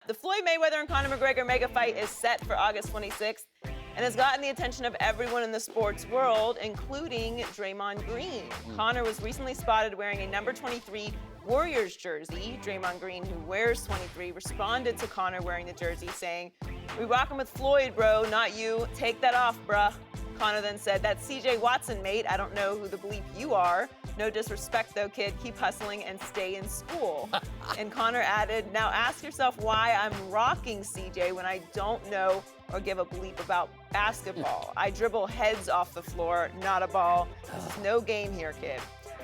The Floyd Mayweather and Conor McGregor mega fight is set for August 26th and has gotten the attention of everyone in the sports world, including Draymond Green. Conor was recently spotted wearing a number 23 Warriors jersey. Draymond Green, who wears 23, responded to Conor wearing the jersey, saying, "We rockin' with Floyd, bro, not you. Take that off, bruh." Conor then said, "That's CJ Watson, mate. I don't know who the bleep you are. No disrespect, though, kid. Keep hustling and stay in school." And Conor added, "Now ask yourself why I'm rocking CJ when I don't know or give a bleep about basketball. I dribble heads off the floor, not a ball. This is no game here, kid."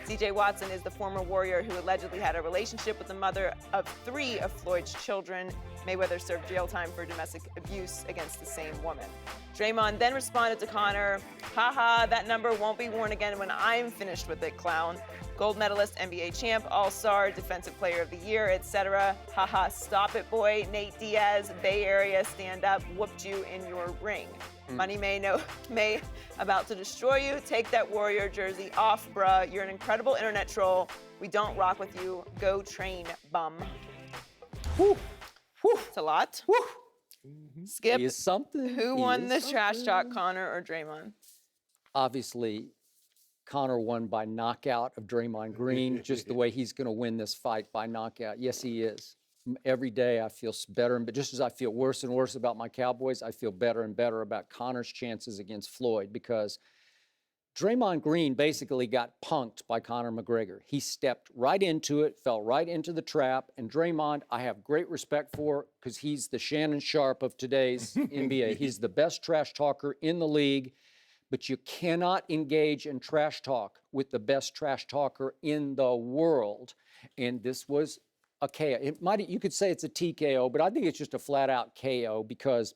CJ Watson is the former Warrior who allegedly had a relationship with the mother of 3 of Floyd's children. Mayweather served jail time for domestic abuse against the same woman. Draymond then responded to Conor, "Haha, that number won't be worn again when I'm finished with it, clown. Gold medalist, NBA champ, all-star, defensive player of the year, etc. Haha, stop it, boy. Nate Diaz, Bay Area, stand up, whooped you in your ring. Money May about to destroy you. Take that Warrior jersey off, bruh. You're an incredible internet troll. We don't rock with you. Go train, bum." Whew. Whew. It's a lot. Whew. Skip, He is something. who He won is the something. trash talk, Conor or Draymond? Obviously, Conor won by knockout of Draymond Green, just the way he's going to win this fight by knockout. Yes, he is. Every day I feel better, but just as I feel worse and worse about my Cowboys, I feel better and better about Conor's chances against Floyd, because Draymond Green basically got punked by Conor McGregor. He stepped right into it, fell right into the trap, and Draymond, I have great respect for, because he's the Shannon Sharpe of today's NBA. He's the best trash talker in the league, but you cannot engage in trash talk with the best trash talker in the world. And this was a KO. You could say it's a TKO, but I think it's just a flat-out KO, because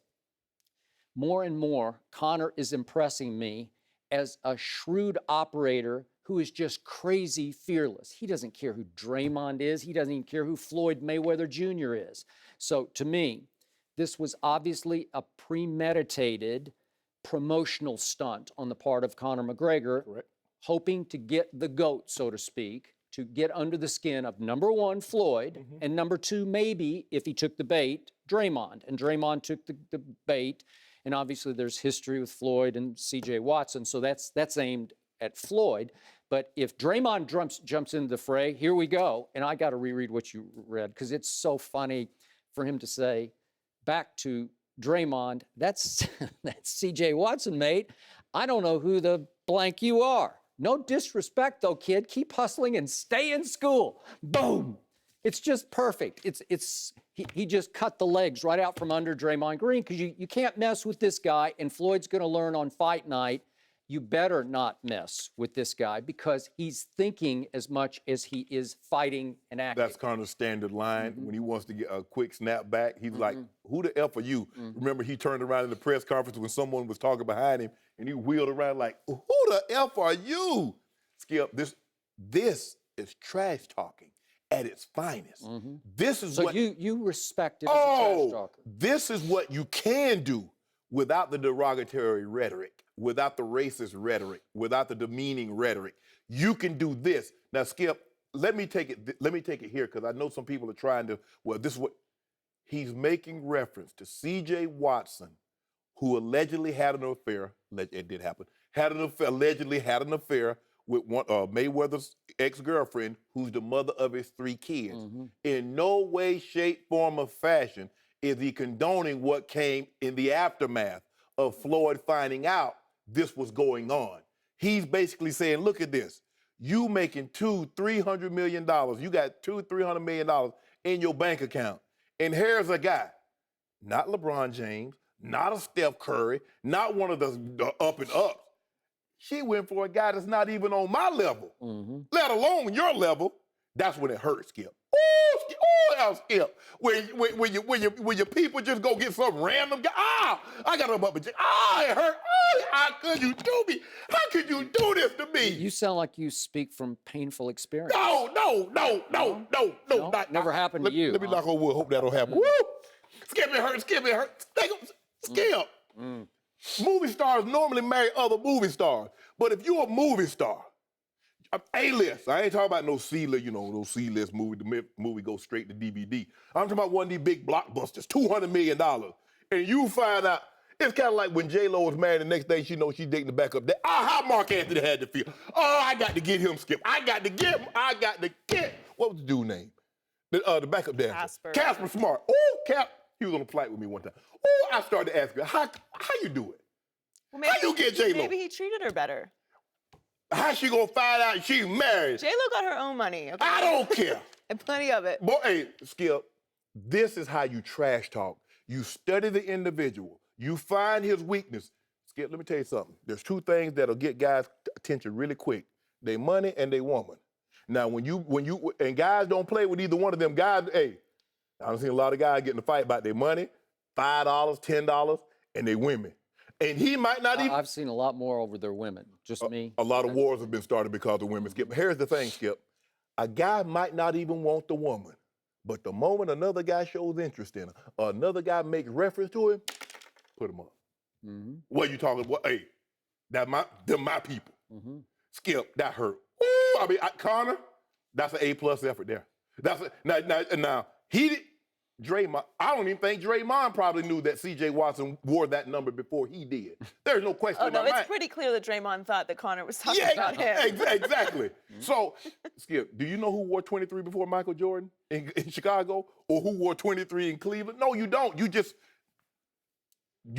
more and more, Conor is impressing me as a shrewd operator who is just crazy fearless. He doesn't care who Draymond is. He doesn't even care who Floyd Mayweather Jr. is. So to me, this was obviously a premeditated promotional stunt on the part of Conor McGregor, hoping to get the GOAT, so to speak, to get under the skin of number 1, Floyd, and number 2, maybe, if he took the bait, Draymond. And Draymond took the bait. And obviously there's history with Floyd and CJ Watson, so that's aimed at Floyd. But if Draymond jumps into the fray, here we go. And I got to reread what you read, because it's so funny for him to say, back to Draymond, that's CJ Watson, mate. I don't know who the blank you are. No disrespect, though, kid. Keep hustling and stay in school. Boom. It's just perfect. He just cut the legs right out from under Draymond Green, because you can't mess with this guy, and Floyd's going to learn on fight night, you better not mess with this guy, because he's thinking as much as he is fighting and acting. That's Conor's standard line. When he wants to get a quick snap back, he's like, "Who the F are you?" Remember, he turned around in the press conference when someone was talking behind him, and he wheeled around like, "Who the F are you?" Skip, this is trash talking at its finest. This is so you respect it as a trash talker. This is what you can do without the derogatory rhetoric, without the racist rhetoric, without the demeaning rhetoric. You can do this. Now, Skip, let me take it here, because I know some people are trying to, this is what he's making reference to CJ Watson, who allegedly had an affair, it did happen, allegedly had an affair with one Mayweather's ex-girlfriend, who's the mother of his 3 kids. In no way, shape, form, or fashion is he condoning what came in the aftermath of Floyd finding out this was going on. He's basically saying, look at this. You making $200-300 million. You got $200-300 million in your bank account. And here's a guy, not LeBron James, not a Steph Curry, not one of the up and ups. She went for a guy that's not even on my level, let alone your level. That's when it hurts, Skip. Ooh, Skip. When your people just go get some random guy. I got him up and it hurt. How could you do me? How could you do this to me? You sound like you speak from painful experience. No. Never happened to you. Let me knock on wood. Hope that'll happen. Woo! Skip, it hurt. Skip. Movie stars normally marry other movie stars. But if you're a movie star, A-list. I ain't talking about no C-list, no C-list movie. The movie goes straight to DVD. I'm talking about one of these big blockbusters, $200 million. And you find out, it's kind of like when J-Lo was married, the next day she knows she's dating the backup. How Mark Anthony had to feel. Oh, I got to get him, Skip. I got to get him. What was the dude's name? The backup dancer. Casper Smart. Oh, he was on a flight with me one time. Oh, I started to ask her, how you do it? Well, maybe, how you get J-Lo? Maybe he treated her better. How she gonna find out she's married? J-Lo got her own money. Okay? I don't care. And plenty of it. Boy, hey, Skip, this is how you trash talk. You study the individual. You find his weakness. Skip, let me tell you something. There's two things that'll get guys' attention really quick. They money and they woman. Now, and guys don't play with either one of them. Guys, hey, I've seen a lot of guys getting in a fight about their money, $5, $10, and they women. And he might not even... I've seen a lot more over their women, just me. A lot of wars have been started because of women, Skip. Here's the thing, Skip. A guy might not even want the woman, but the moment another guy shows interest in her, or another guy makes reference to him, put him up. Mm-hmm. What you talking about? Hey, they're my people. Mm-hmm. Skip, that hurt. Ooh, Conor, that's an A+ effort there. Now, Draymond, I don't even think Draymond probably knew that C.J. Watson wore that number before he did. There's no question about that. It's pretty clear that Draymond thought that Conor was talking about him. Exactly. So, Skip, do you know who wore 23 before Michael Jordan in Chicago? Or who wore 23 in Cleveland? No, you don't. You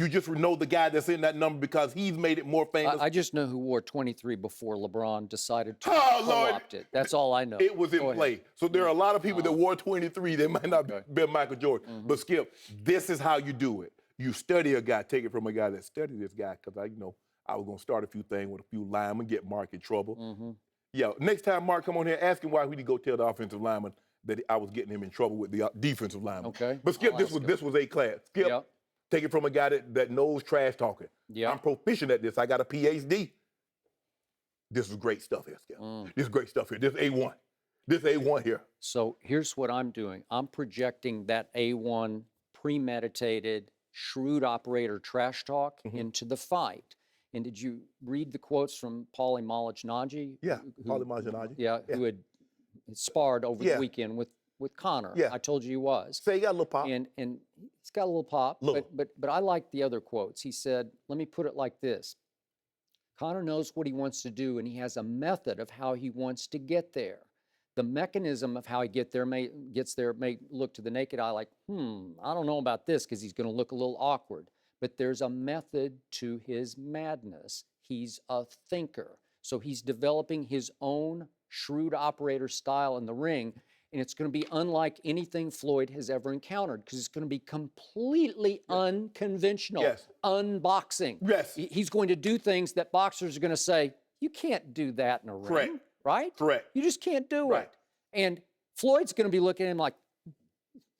just know the guy that's in that number because he's made it more famous. I just know who wore 23 before LeBron decided to co-opt it. That's all I know. It was in play. So there are a lot of people that wore 23. They might not be Michael Jordan. Mm-hmm. But Skip, this is how you do it. You study a guy. Take it from a guy that studied this guy because I was going to start a few things with a few linemen, get Mark in trouble. Mm-hmm. Yeah, next time Mark come on here, ask him why we did go tell the offensive lineman that I was getting him in trouble with the defensive lineman. Okay. But Skip, this was A class. Skip. Yep. Take it from a guy that knows trash talking. Yeah. I'm proficient at this. I got a PhD. This is great stuff here, Skip. This is great stuff here. This is A1. This is A1 here. So here's what I'm doing. I'm projecting that A1 premeditated, shrewd operator trash talk into the fight. And did you read the quotes from Paulie Malignaggi? Yeah, Paulie Malignaggi. Yeah, who had sparred over the weekend with Conor. Yeah. I told you he was. So he got a little pop. And he's got a little pop, but I like the other quotes. He said, let me put it like this. Conor knows what he wants to do, and he has a method of how he wants to get there. The mechanism of how he gets there may look to the naked eye like, I don't know about this because he's going to look a little awkward. But there's a method to his madness. He's a thinker. So he's developing his own shrewd operator style in the ring. And it's going to be unlike anything Floyd has ever encountered because it's going to be completely unconventional, unboxing. Yes. He's going to do things that boxers are going to say, you can't do that in a ring, right? Correct. You just can't do it. And Floyd's going to be looking at him like,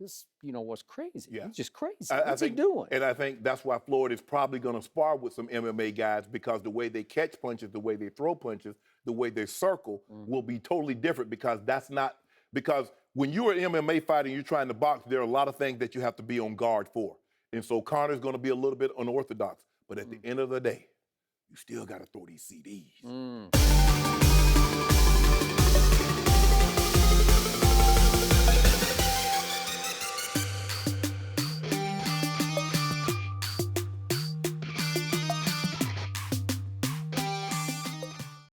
this, what's crazy. Yeah. He's just crazy. What's he doing? And I think that's why Floyd is probably going to spar with some MMA guys because the way they catch punches, the way they throw punches, the way they circle will be totally different because when you're an MMA fighter and you're trying to box, there are a lot of things that you have to be on guard for. And so Conor's going to be a little bit unorthodox. But at the end of the day, you still got to throw these CDs.